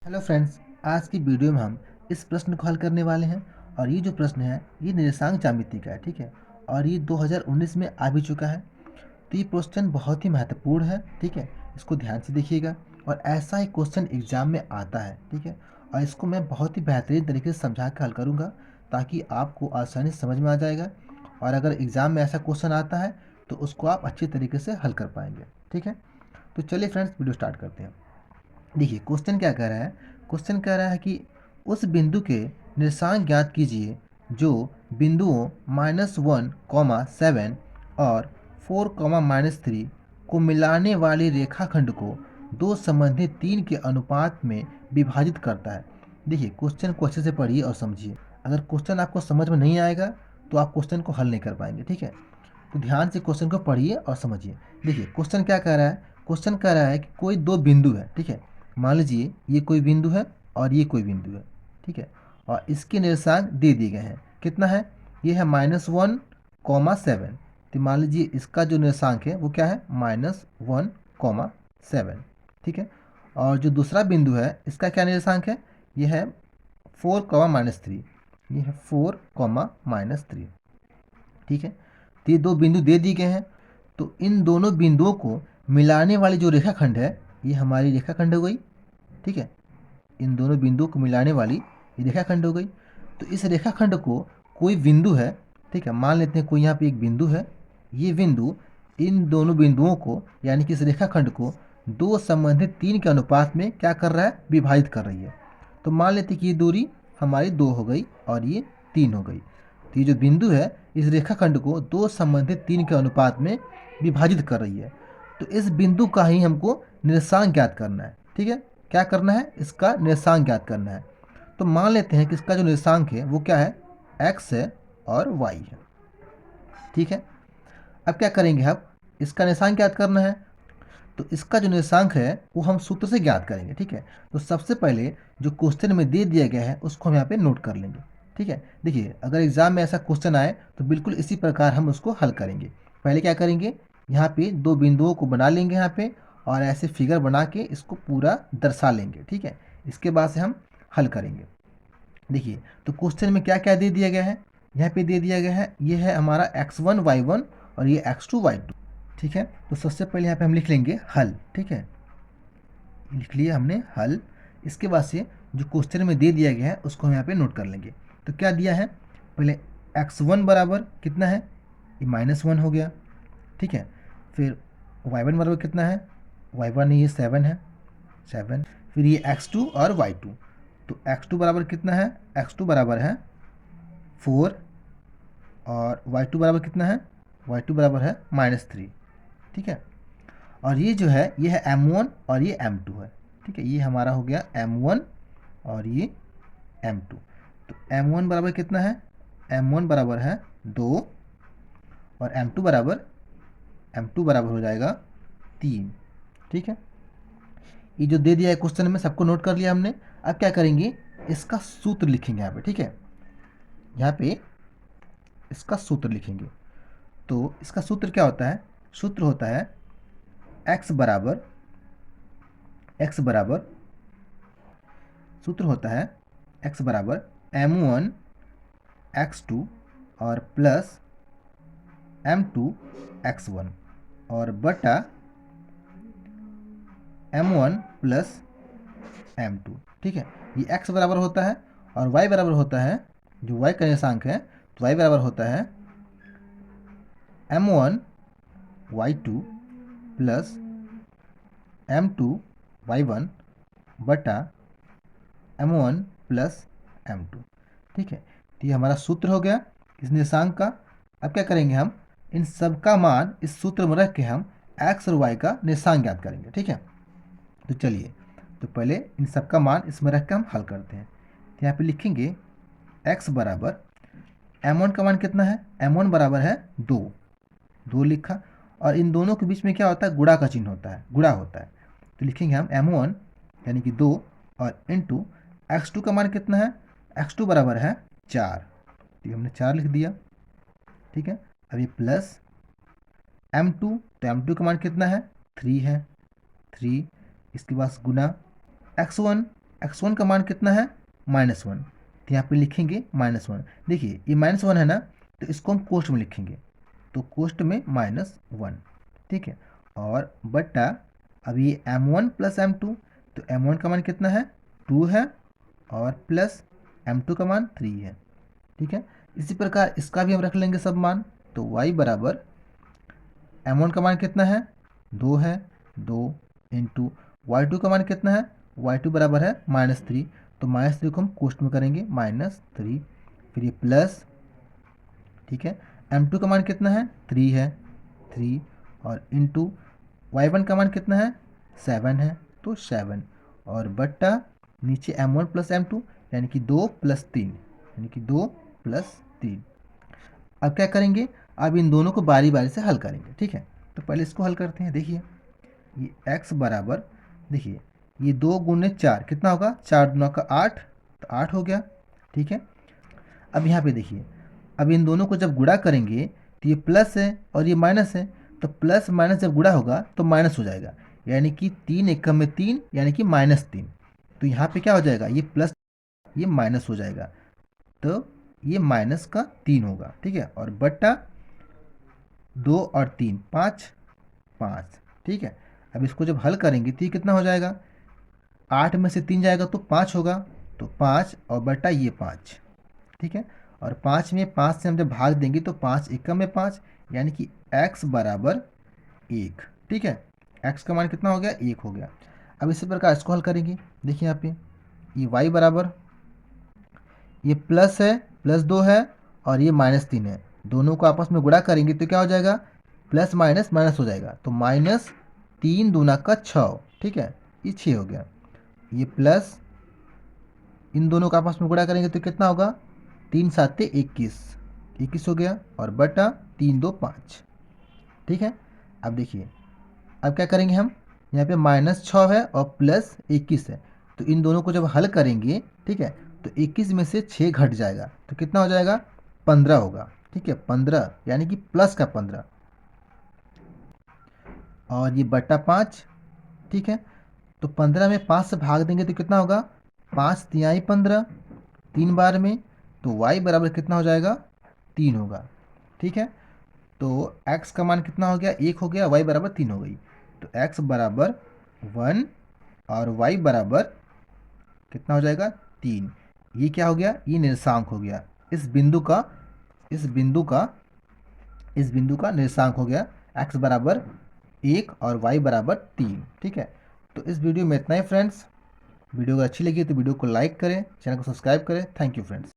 Hello friends, आज की video में हम इस प्रश्न को हल करने वाले हैं। और ये जो प्रश्न है ये निर्देशांक ज्यामिति का है, ठीक है। और ये 2019 में आ भी चुका है। तो ये क्वेश्चन बहुत ही महत्वपूर्ण है, ठीक है। इसको ध्यान से देखिएगा। और ऐसा ही क्वेश्चन एग्जाम में आता है, ठीक है। और इसको मैं बहुत ही बेहतरीन तरीके से समझा कर हल करूँगा ताकि आपको आसानी से समझ में आ जाएगा। और अगर एग्ज़ाम में ऐसा क्वेश्चन आता है तो उसको आप अच्छी तरीके से हल कर पाएंगे, ठीक है। तो चलिए फ्रेंड्स, वीडियो स्टार्ट करते हैं। देखिए क्वेश्चन क्या कह रहा है। क्वेश्चन कह रहा है कि उस बिंदु के निर्देशांक ज्ञात कीजिए जो बिंदुओं -1, 7 और 4, -3 को मिलाने वाले रेखाखंड को दो संबंधित 3 के अनुपात में विभाजित करता है। देखिए क्वेश्चन को अच्छे से पढ़िए और समझिए। अगर क्वेश्चन आपको समझ में नहीं आएगा तो आप क्वेश्चन को हल नहीं कर पाएंगे, ठीक है। तो ध्यान से क्वेश्चन को पढ़िए और समझिए। देखिए क्वेश्चन क्या कह रहा है। क्वेश्चन कह रहा है कि कोई दो बिंदु है, ठीक है। मान लीजिए ये कोई बिंदु है और ये कोई बिंदु है, ठीक है। और इसके निर्देशांक दे दिए गए हैं। कितना है? ये है -1, 7। तो मान लीजिए इसका जो निर्देशांक है वो क्या है? -1, 7, ठीक है। और जो दूसरा बिंदु है इसका क्या निर्देशांक है? ये है 4, -3। ये है 4, -3, ठीक है। तो ये दो बिंदु दे दिए गए हैं। तो इन दोनों बिंदुओं को मिलाने वाली जो रेखाखंड है ये हमारी रेखाखंड हो गई, ठीक है। इन दोनों बिंदुओं को मिलाने वाली ये रेखाखंड हो गई। तो इस रेखाखंड को कोई बिंदु है, ठीक है। मान लेते हैं कोई यहाँ पे एक बिंदु है। ये बिंदु इन दोनों बिंदुओं को यानी कि इस रेखाखंड को दो संबंधित 3 के अनुपात में क्या कर रहा है? विभाजित कर रही है। तो मान लेते हैं कि ये दूरी हमारी 2 हो गई और ये 3 हो गई। तो ये जो बिंदु है इस रेखाखंड को दो संबंधित 3 के अनुपात में विभाजित कर रही है। तो इस बिंदु का ही हमको निर्देशांक ज्ञात करना है, ठीक है। क्या करना है? इसका निर्देशांक ज्ञात करना है। तो मान लेते हैं कि इसका जो निर्देशांक है वो क्या है? एक्स है और वाई है, ठीक है। अब क्या करेंगे? हम इसका निर्देशांक ज्ञात करना है। तो इसका जो निर्देशांक है वो हम सूत्र से ज्ञात करेंगे, ठीक है। तो सबसे पहले जो क्वेश्चन में दे दिया गया है उसको हम यहाँ पे नोट कर लेंगे, ठीक है। देखिए अगर एग्जाम में ऐसा क्वेश्चन आए तो बिल्कुल इसी प्रकार हम उसको हल करेंगे। पहले क्या करेंगे? यहाँ पे दो बिंदुओं को बना लेंगे यहाँ पे, और ऐसे फिगर बना के इसको पूरा दर्शा लेंगे, ठीक है। इसके बाद से हम हल करेंगे। देखिए तो क्वेश्चन में क्या क्या दे दिया गया है। यहाँ पे दे दिया गया है ये है हमारा x1 y1 और ये x2 y2, ठीक है। तो सबसे पहले यहाँ पे हम लिख लेंगे हल, ठीक है। लिख लिया हमने हल। इसके बाद से जो क्वेश्चन में दे दिया गया है उसको हम यहाँ पे नोट कर लेंगे। तो क्या दिया है? पहले x1 बराबर कितना है? ये -1 हो गया, ठीक है। फिर y1 बराबर कितना है? y1 ये 7 है, 7। फिर ये x2 और y2। तो x2 बराबर कितना है? x2 बराबर है 4। और y2 बराबर कितना है? y2 बराबर है -3, ठीक है। और ये जो है ये है m1 और ये m2 है, ठीक है। ये हमारा हो गया m1 और ये m2। तो m1 बराबर कितना है? m1 बराबर है 2 और m2 बराबर हो जाएगा 3, ठीक है। ये जो दे दिया है क्वेश्चन में सबको नोट कर लिया हमने। अब क्या करेंगे? इसका सूत्र लिखेंगे यहाँ पे, ठीक है। यहाँ पे इसका सूत्र लिखेंगे। तो इसका सूत्र क्या होता है? सूत्र होता है x बराबर सूत्र होता है x बराबर m1 x2 और प्लस m2 x1 और बटा m1 प्लस m2, ठीक है। ये x बराबर होता है और y बराबर होता है, जो y का निर्देशांक है, तो y बराबर होता है m1 y2 plus m2 y1 बटा m1 प्लस m2, ठीक है। तो ये हमारा सूत्र हो गया इस निर्देशांक का। अब क्या करेंगे? हम इन सब का मान इस सूत्र में रख के हम x और y का निर्देशांक ज्ञात करेंगे, ठीक है। तो चलिए, तो पहले इन सब का मान इसमें रख के हम हल करते हैं। तो यहाँ पे लिखेंगे x बराबर m1 का मान कितना है? m1 बराबर है 2, 2 लिखा। और इन दोनों के बीच में क्या होता है? गुणा का चिन्ह होता है, गुणा होता है। तो लिखेंगे हम m1 यानी कि 2 और इंटू x2 का मान कितना है? x2 बराबर है 4। तो ये हमने 4 लिख दिया, ठीक है। अब ये प्लस m2, तो m2 का मान कितना है? 3 है, 3। इसके बाद गुना x1 x1 का मान कितना है -1, तो यहाँ पे लिखेंगे -1। देखिए ये -1 है ना, तो इसको हम कोष्ट में लिखेंगे, तो कोष्ट में -1, ठीक है। और बटा अब ये m1 प्लस m2, तो m1 का मान कितना है 2 है, और प्लस m2 का मान 3 है, ठीक है। इसी प्रकार इसका भी हम रख लेंगे सब मान, तो y बराबर m1 का मान कितना है 2 है, 2 इंटू y2 का मान कितना है, y2 बराबर है -3, तो -3 को हम कोष्ट में करेंगे -3, फिर ये प्लस, ठीक है। m2 का मान कितना है 3 है, 3, और इंटू y1 का मान कितना है 7 है, तो 7, और बट्टा नीचे m1 प्लस m2 यानी कि 2 प्लस 3, यानी कि 2 प्लस 3। अब क्या करेंगे, अब इन दोनों को बारी बारी से हल करेंगे, ठीक है। तो पहले इसको हल करते हैं। देखिए ये x बराबर, देखिए ये 2 गुने 4 कितना होगा, 4 दूना का 8, तो 8 हो गया, ठीक है। अब यहाँ पे देखिए, अब इन दोनों को जब गुणा करेंगे तो ये प्लस है और ये माइनस है, तो प्लस माइनस जब गुणा होगा तो माइनस हो जाएगा, यानी कि 3 एकम में 3 यानी कि -3, तो यहाँ पे क्या हो जाएगा, ये प्लस ये माइनस हो जाएगा, तो ये माइनस का 3 होगा, ठीक है। और बट्टा 2 और 3 5, 5, ठीक है। अब इसको जब हल करेंगे तो ये कितना हो जाएगा, 8 में से 3 जाएगा तो 5 होगा, तो 5 और बटा ये 5, ठीक है। और 5 में 5 से हम जब भाग देंगे तो 5 एकम में 5, यानी कि x बराबर 1, ठीक है। x का मान कितना हो गया 1 हो गया। अब इसी प्रकार इसको हल करेंगे। देखिए यहाँ पे ये y बराबर, ये प्लस है, +2 है, और ये -3 है, दोनों को आपस में गुणा करेंगे तो क्या हो जाएगा, प्लस माइनस माइनस हो जाएगा, तो -3 दूना का 6, ठीक है, ये 6 हो गया। ये प्लस इन दोनों का आपस में गुणा करेंगे तो कितना होगा, 3 7 21, 21 हो गया, और बटा 3 2 5, ठीक है। अब देखिए अब क्या करेंगे हम, यहाँ पे -6 है और प्लस 21 है, तो इन दोनों को जब हल करेंगे, ठीक है, तो 21 में से 6 घट जाएगा, तो कितना हो जाएगा 15 होगा, ठीक है, 15 यानी कि प्लस का 15, और ये बटा 5, ठीक है। तो 15 में 5 से भाग देंगे तो कितना होगा, 5 तिहाई 15, 3 बार में, तो y बराबर कितना हो जाएगा 3 होगा, ठीक है। तो x का मान कितना हो गया 1 हो गया, y बराबर 3 हो गई, तो x बराबर 1 और y बराबर कितना हो जाएगा 3। ये क्या हो गया, ये निर्देशांक हो गया, इस बिंदु का इस बिंदु का इस बिंदु का निर्देशांक हो गया, x बराबर 1 और y बराबर 3, ठीक है। तो इस वीडियो में इतना ही फ्रेंड्स। वीडियो अगर अच्छी लगी तो वीडियो को लाइक करें, चैनल को सब्सक्राइब करें। Thank you friends.